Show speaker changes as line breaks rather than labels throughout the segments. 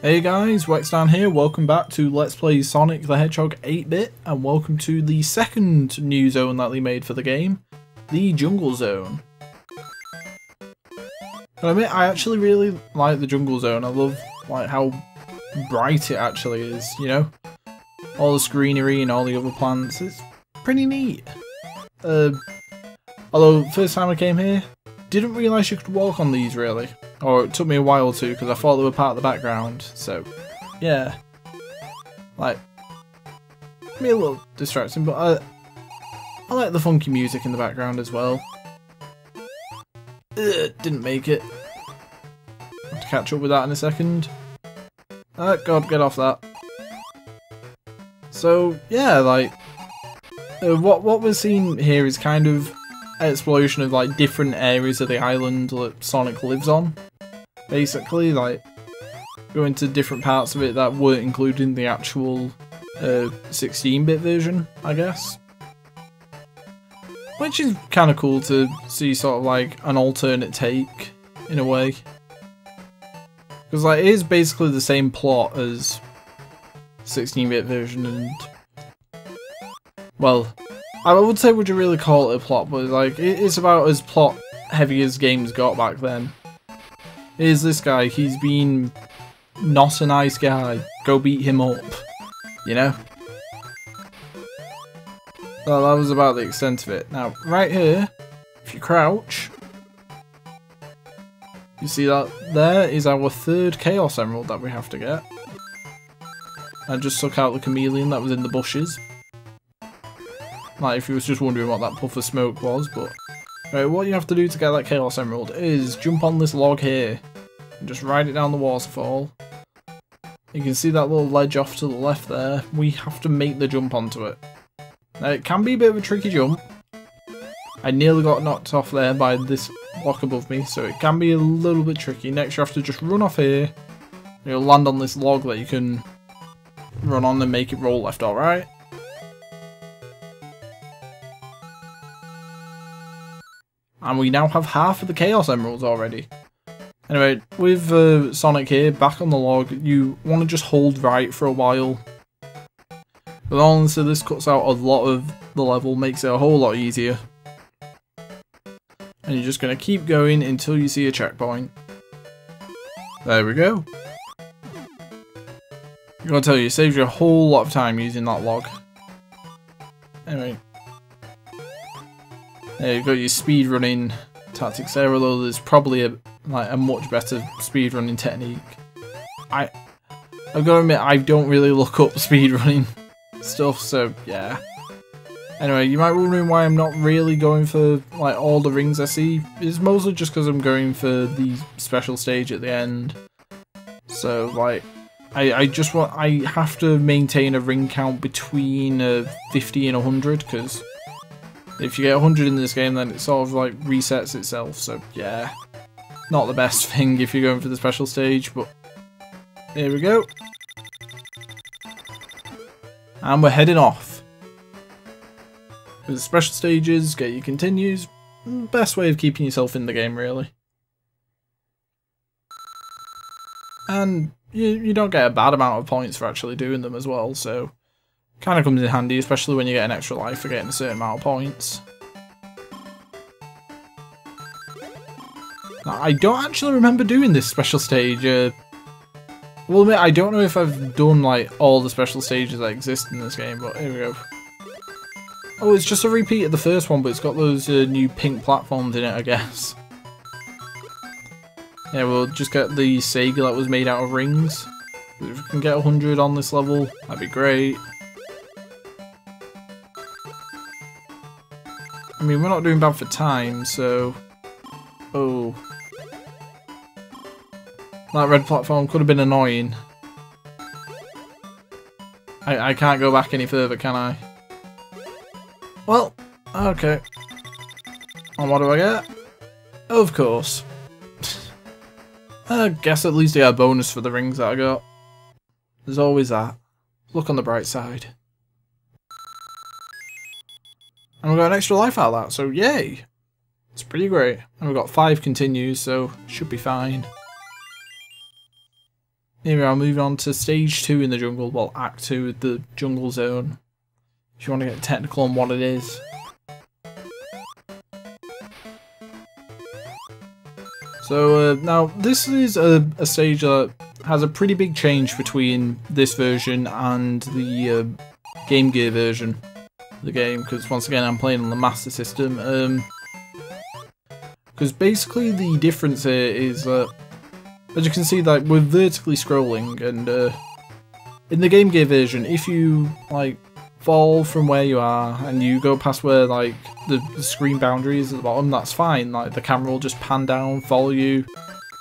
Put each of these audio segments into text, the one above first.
Hey guys, Wexdarn here, welcome back to Let's Play Sonic the Hedgehog 8-bit, and welcome to the second new zone that they made for the game, the Jungle Zone. I admit, I actually really like the Jungle Zone. I love how bright it actually is, you know? All the greenery and all the other plants, it's pretty neat. Although, first time I came here, didn't realise you could walk on these really. Or it took me a while to, because I thought they were part of the background, so yeah. Me a little distracting, but I like the funky music in the background as well. Didn't make it. Have to catch up with that in a second. Oh god, get off that. So yeah, what we're seeing here is kind of exploration of different areas of the island that Sonic lives on. Basically, go into different parts of it that weren't included in the actual 16-bit version, I guess. Which is kind of cool to see, sort of an alternate take, in a way. Because it is basically the same plot as 16-bit version, and well, I would say, would you really call it a plot, but it's about as plot heavy as games got back then. Here's this guy, he's been not a nice guy, go beat him up, you know? Well, that was about the extent of it. Now, right here, if you crouch, you see that there is our third Chaos Emerald that we have to get. I just took out the chameleon that was in the bushes. If you was just wondering what that puff of smoke was, but right, what you have to do to get that Chaos Emerald is jump on this log here and just ride it down the waterfall. You can see that little ledge off to the left there. We have to make the jump onto it. Now, it can be a bit of a tricky jump. I nearly got knocked off there by this block above me, so it can be a little bit tricky. Next you have to just run off here. You'll land on this log that you can run on and make it roll left or right. And we now have half of the Chaos Emeralds already. Anyway, with Sonic here, back on the log, you want to just hold right for a while. But honestly, this cuts out a lot of the level, makes it a whole lot easier. And you're just going to keep going until you see a checkpoint. There we go. I'm going to tell you, it saves you a whole lot of time using that log. Anyway. There you've got your speedrunning tactics there, although there's probably a much better speedrunning technique. I've got to admit, I don't really look up speedrunning stuff, so yeah. Anyway, you might be wondering why I'm not really going for all the rings I see. It's mostly just because I'm going for the special stage at the end. So I have to maintain a ring count between 50 and 100, because if you get 100 in this game, then it sort of resets itself, so yeah. Not the best thing if you're going for the special stage, but here we go. And we're heading off. With the special stages, get your continues, best way of keeping yourself in the game really. And you don't get a bad amount of points for actually doing them as well, so kind of comes in handy, especially when you get an extra life for getting a certain amount of points. Now, I don't actually remember doing this special stage. Well, admit, I don't know if I've done all the special stages that exist in this game, but here we go. Oh, it's just a repeat of the first one, but it's got those new pink platforms in it, I guess. Yeah, we'll just get the Sega that was made out of rings. If we can get 100 on this level, that'd be great. I mean, we're not doing bad for time, so... Oh. That red platform could have been annoying. I can't go back any further, can I? Well, okay. And what do I get? Of course. I guess at least I got a bonus for the rings that I got. There's always that. Look on the bright side. And we got an extra life out of that, so yay! It's pretty great. And we've got 5 continues, so should be fine. Here we are, moving on to stage 2 in the jungle, well, act 2 of the jungle zone, if you want to get technical on what it is. So now this is a stage that has a pretty big change between this version and the Game Gear version of the game, because once again I'm playing on the Master System. Because basically the difference here is that, as you can see, like we're vertically scrolling, and in the Game Gear version, if you like fall from where you are and you go past where like the screen boundary is at the bottom, that's fine. Like the camera will just pan down, follow you,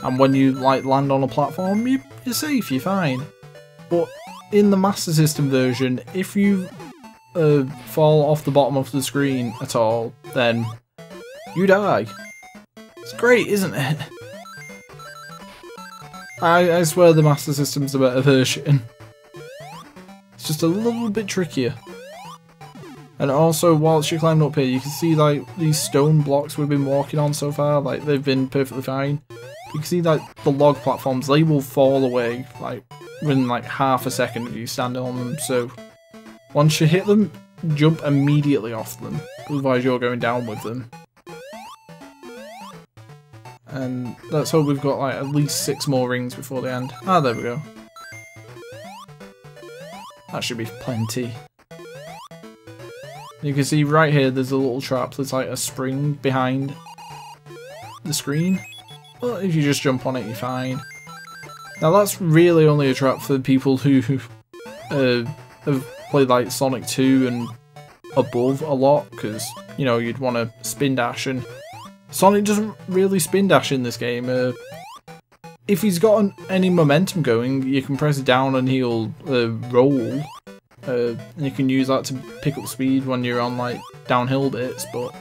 and when you like land on a platform, you're safe, you're fine. But in the Master System version, if you fall off the bottom of the screen at all, then you die. It's great, isn't it? I swear the Master System's the better version. It's just a little bit trickier. And also, whilst you're climbing up here, you can see like these stone blocks we've been walking on so far, like they've been perfectly fine. You can see like the log platforms, they will fall away like within like half a second of you standing on them, so once you hit them, jump immediately off them, otherwise you're going down with them. And let's hope we've got like at least 6 more rings before the end. Ah, there we go. That should be plenty. You can see right here there's a little trap, there's like a spring behind the screen. Well, if you just jump on it, you're fine. Now that's really only a trap for people who have played like Sonic 2 and above a lot, because, you know, you'd want to spin dash, and Sonic doesn't really spin dash in this game. If he's got any momentum going, you can press down and he'll roll. You can use that to pick up speed when you're on like downhill bits, but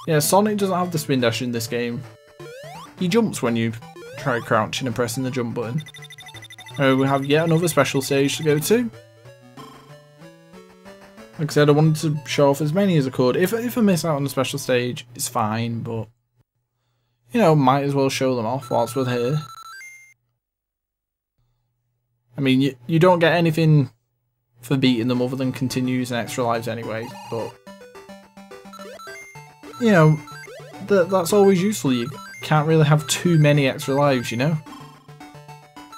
yeah, Sonic doesn't have the spin dash in this game. He jumps when you try crouching and pressing the jump button. We have yet another special stage to go to. Like I said, I wanted to show off as many as I could. If I miss out on the special stage, it's fine, but you know, might as well show them off whilst we're here. I mean, you don't get anything for beating them other than continues and extra lives anyway, but you know, that's always useful. You can't really have too many extra lives, you know?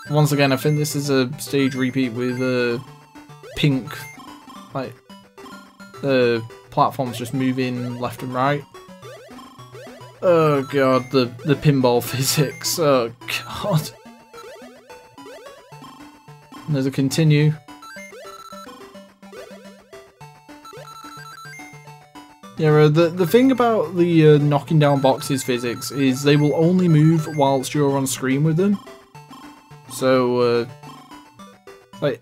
Once again, I think this is a stage repeat with pink, like, the platforms just moving left and right. Oh god, the pinball physics, oh god. And there's a continue. Yeah, the thing about the knocking down boxes physics is they will only move whilst you're on screen with them. So, like,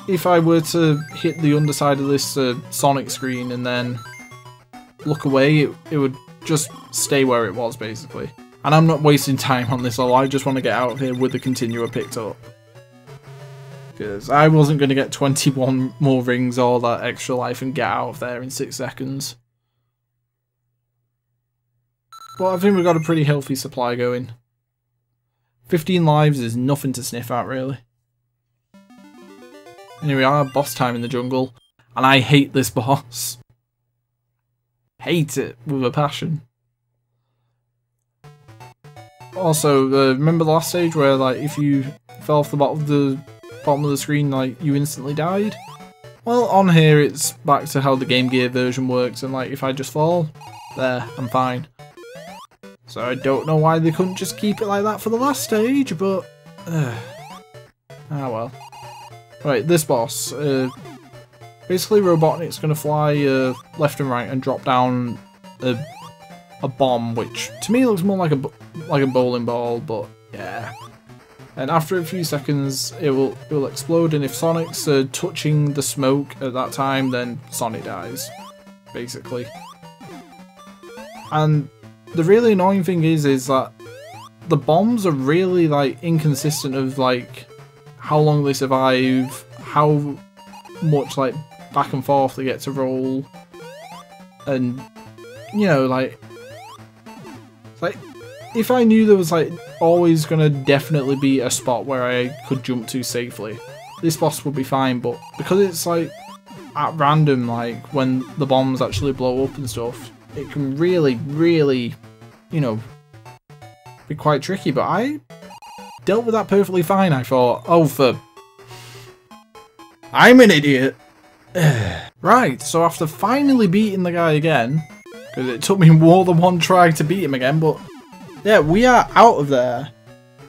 if I were to hit the underside of this Sonic screen and then look away, it would just stay where it was, basically. And I'm not wasting time on this, I just want to get out of here with the continuer picked up. Because I wasn't going to get 21 more rings or that extra life and get out of there in 6 seconds. But I think we've got a pretty healthy supply going. 15 lives is nothing to sniff at, really. And here we are, boss time in the jungle. And I hate this boss. Hate it with a passion. Also, remember the last stage where, like, if you fell off the bottom of the screen, like, you instantly died? Well, on here it's back to how the Game Gear version works, and like, if I just fall, there, I'm fine. So I don't know why they couldn't just keep it like that for the last stage, but ah well. Right, this boss, basically Robotnik's gonna fly left and right and drop down a bomb, which to me looks more like a bowling ball, but yeah. And after a few seconds, it will explode, and if Sonic's touching the smoke at that time, then Sonic dies, basically. And the really annoying thing is that the bombs are really like inconsistent of like how long they survive, how much like back and forth they get to roll, and you know, like if I knew there was like always gonna definitely be a spot where I could jump to safely, this boss would be fine, but because it's like at random, like when the bombs actually blow up and stuff, it can really, really, you know, be quite tricky. But I dealt with that perfectly fine. I thought, oh, I'm an idiot. Right, so after finally beating the guy again, because it took me more than one try to beat him again, but yeah, we are out of there.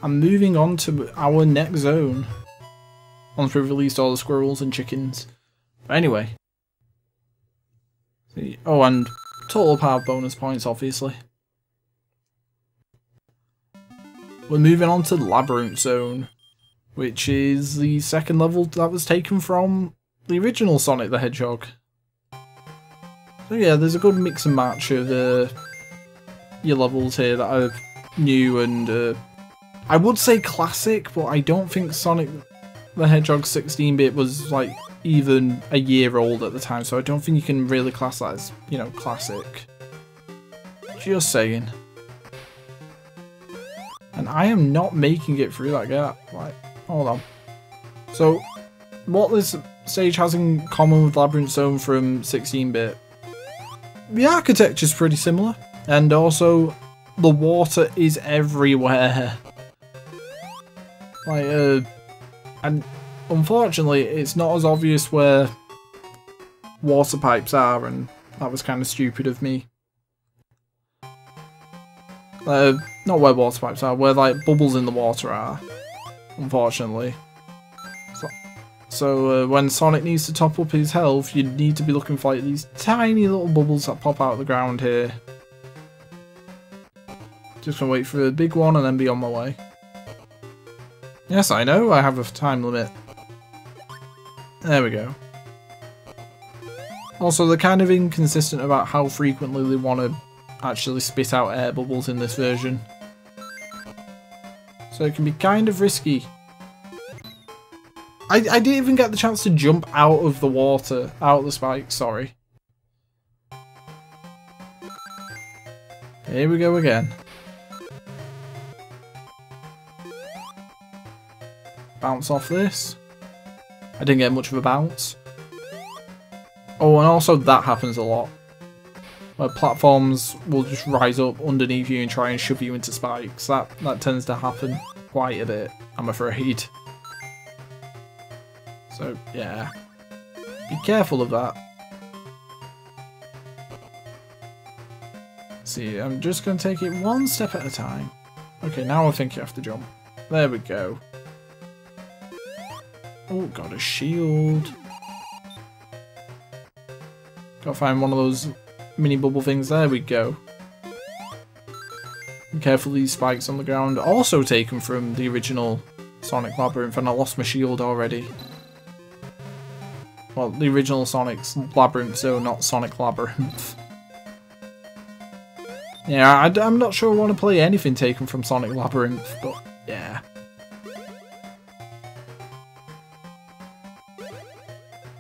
I'm moving on to our next zone. Once we've released all the squirrels and chickens. But anyway. See, oh, and total power bonus points, obviously. We're moving on to the Labyrinth Zone, which is the second level that was taken from the original Sonic the Hedgehog. So yeah, there's a good mix and match of your levels here that are new and I would say classic, but I don't think Sonic the Hedgehog 16-bit was like even a year old at the time, so I don't think you can really class that as, you know, classic. Just saying. And I am not making it through that gap. Like, hold on. So, what this stage has in common with Labyrinth Zone from 16-bit, the architecture is pretty similar, and also the water is everywhere. Like, and unfortunately, it's not as obvious where water pipes are, and that was kind of stupid of me. Not where water pipes are, where like bubbles in the water are, unfortunately. So when Sonic needs to top up his health, you need to be looking for like these tiny little bubbles that pop out of the ground here. Just gonna wait for a big one and then be on my way. Yes, I know, I have a time limit. There we go. Also, they're kind of inconsistent about how frequently they want to actually spit out air bubbles in this version. So it can be kind of risky. I didn't even get the chance to jump out of the water, out of the spikes, sorry. Here we go again. Bounce off this. I didn't get much of a bounce. Oh, and also that happens a lot. Where platforms will just rise up underneath you and try and shove you into spikes. That tends to happen quite a bit, I'm afraid. So, yeah. Be careful of that. See, I'm just going to take it one step at a time. Okay, now I think you have to jump. There we go. Oh, got a shield. Gotta find one of those mini bubble things. There we go. Be careful, these spikes on the ground. Also taken from the original Sonic Labyrinth, and I lost my shield already. Well, the original Sonic's Labyrinth, so not Sonic Labyrinth. Yeah, I'm not sure I want to play anything taken from Sonic Labyrinth, but yeah.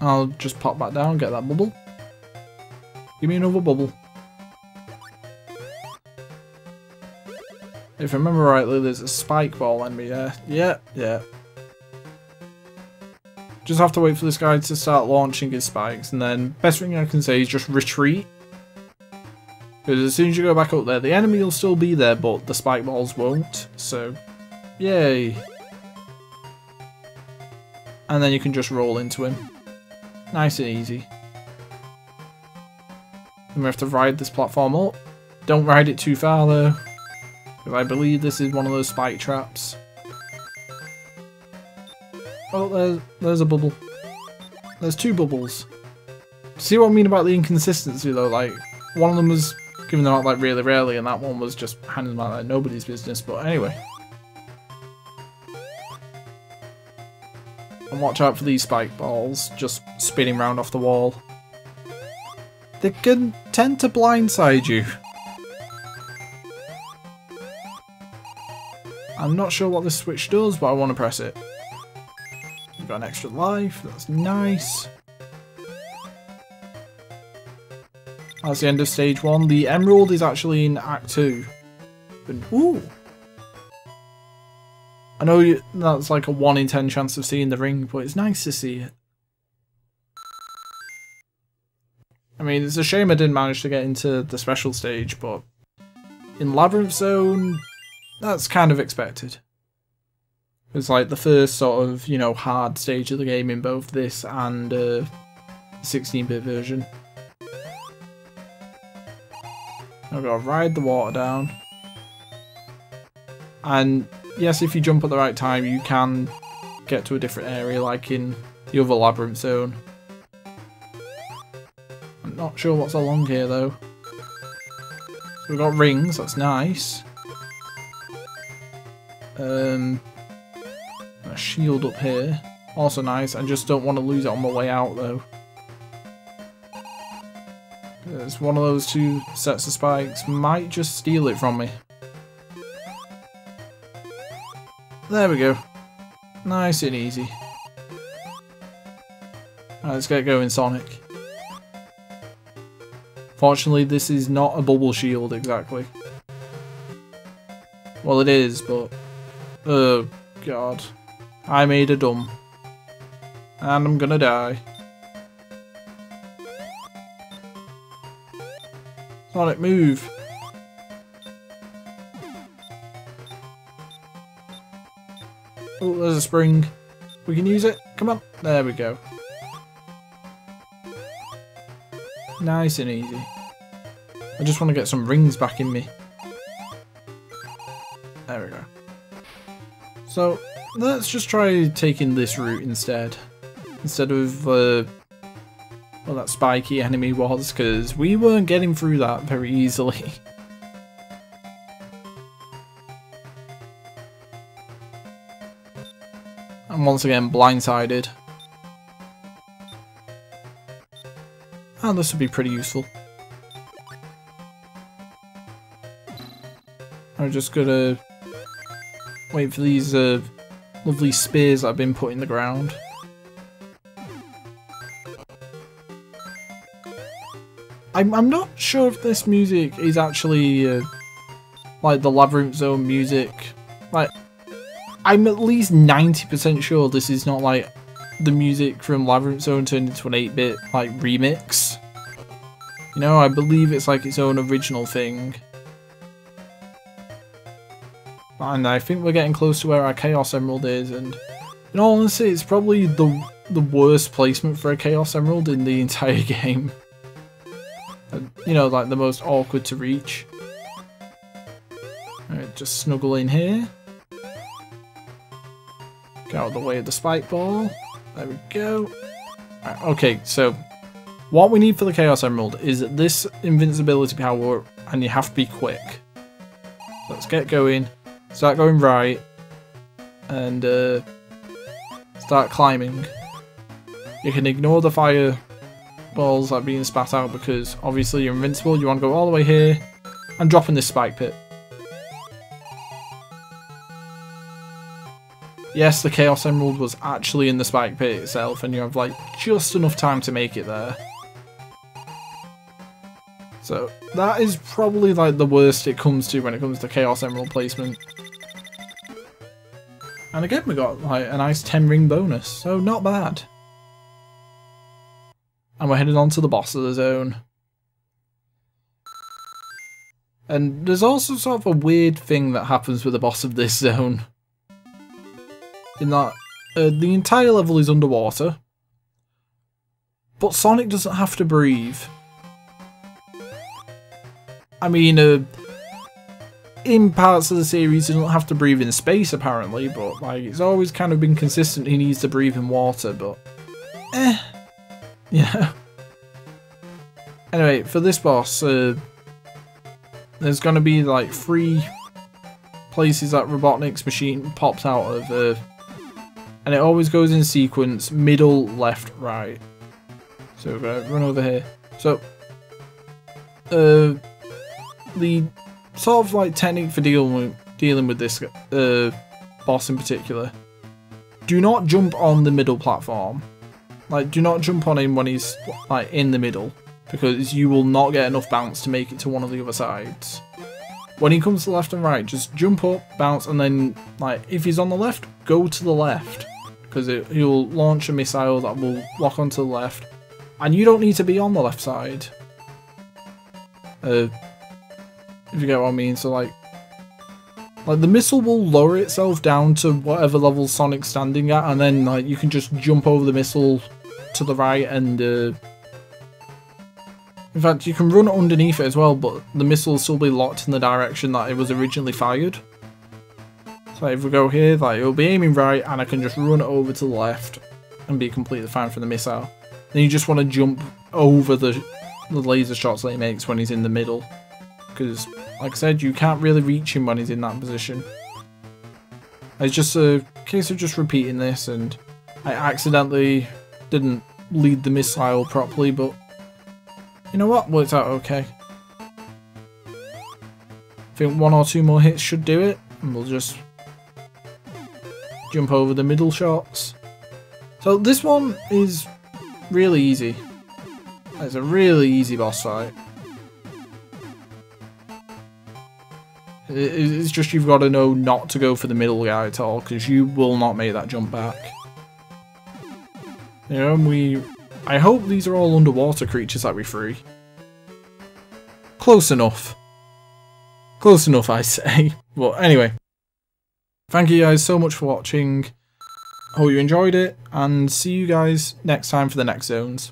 I'll just pop back down, get that bubble. Give me another bubble. If I remember rightly, there's a spike ball enemy there. Yeah. Just have to wait for this guy to start launching his spikes, and then best thing I can say is just retreat. Because as soon as you go back up there, the enemy will still be there, but the spike balls won't. So, yay. And then you can just roll into him. Nice and easy. And we have to ride this platform up. Don't ride it too far though, because I believe this is one of those spike traps. Oh, there's a bubble. There's two bubbles. See what I mean about the inconsistency though? Like, one of them was giving them out like really rarely, and that one was just handing them out like nobody's business. But anyway. And watch out for these spike balls just spinning round off the wall. They can tend to blindside you. I'm not sure what this switch does, but I want to press it. We've got an extra life, that's nice. That's the end of stage 1. The emerald is actually in Act 2. And, ooh! I know that's like a 1 in 10 chance of seeing the ring, but it's nice to see it. I mean, it's a shame I didn't manage to get into the special stage, but in Labyrinth Zone, that's kind of expected. It's like the first sort of, you know, hard stage of the game in both this and the 16-bit version. I've got to ride the water down. And yes, if you jump at the right time, you can get to a different area, like in the other Labyrinth Zone. I'm not sure what's along here, though. We've got rings, that's nice. A shield up here, also nice. I just don't want to lose it on my way out, though. There's one of those 2 sets of spikes. Might just steal it from me. There we go. Nice and easy. Alright, let's get going, Sonic. Fortunately, this is not a bubble shield exactly. Well, it is, but... oh, God. I made a dumb. And I'm gonna die. Sonic, move! Oh, there's a spring. We can use it. Come on. There we go. Nice and easy. I just want to get some rings back in me. There we go. So, let's just try taking this route instead. Instead of, well, that spiky enemy was, because we weren't getting through that very easily. And once again, blindsided. And this would be pretty useful. I'm just gonna wait for these lovely spears that have been put in the ground. I'm not sure if this music is actually like the Labyrinth Zone music. Like, I'm at least 90% sure this is not like the music from Labyrinth Zone turned into an 8-bit like remix. You know, I believe it's like its own original thing. And I think we're getting close to where our Chaos Emerald is, and in all honesty, it's probably the worst placement for a Chaos Emerald in the entire game. You know, like the most awkward to reach. Alright, just snuggle in here. Get out of the way of the spike ball. There we go. Right, okay, so what we need for the Chaos Emerald is this invincibility power, and you have to be quick. So let's get going. Start going right. And start climbing. You can ignore the fire balls that are being spat out because obviously you're invincible. You want to go all the way here and drop in this spike pit. Yes, the Chaos Emerald was actually in the spike pit itself, and you have like just enough time to make it there. So that is probably like the worst it comes to when it comes to Chaos Emerald placement. And again, we got like a nice 10 ring bonus, so not bad. And we're heading on to the boss of the zone. And there's also sort of a weird thing that happens with the boss of this zone. In that the entire level is underwater, but Sonic doesn't have to breathe. I mean, in parts of the series he doesn't have to breathe in space apparently, but like it's always kind of been consistent he needs to breathe in water, but yeah. Anyway, for this boss, there's going to be like 3 places that Robotnik's machine pops out of, and it always goes in sequence, middle, left, right. So we're going to run over here. So, the sort of like technique for dealing with this boss in particular, do not jump on the middle platform. Like, do not jump on him when he's like in the middle, because you will not get enough bounce to make it to one of the other sides. When he comes to the left and right, just jump up, bounce, and then, like, if he's on the left, go to the left. Because he'll launch a missile that will lock onto the left. And you don't need to be on the left side. If you get what I mean. So, like the missile will lower itself down to whatever level Sonic's standing at. And then, like, you can just jump over the missile to the right and... in fact, you can run underneath it as well, but the missile will still be locked in the direction that it was originally fired. So if we go here, like, it'll be aiming right, and I can just run it over to the left and be completely fine for the missile. Then you just want to jump over the laser shots that he makes when he's in the middle. Because, like I said, you can't really reach him when he's in that position. It's just a case of just repeating this, and I accidentally didn't lead the missile properly, but you know what? Worked out okay. I think 1 or 2 more hits should do it, and we'll just jump over the middle shots. So this one is really easy. It's a really easy boss fight. It's just you've got to know not to go for the middle guy at all, because you will not make that jump back. You know, I hope these are all underwater creatures that we free. Close enough. Close enough, I say. But anyway, thank you guys so much for watching. Hope you enjoyed it, and see you guys next time for the next zones.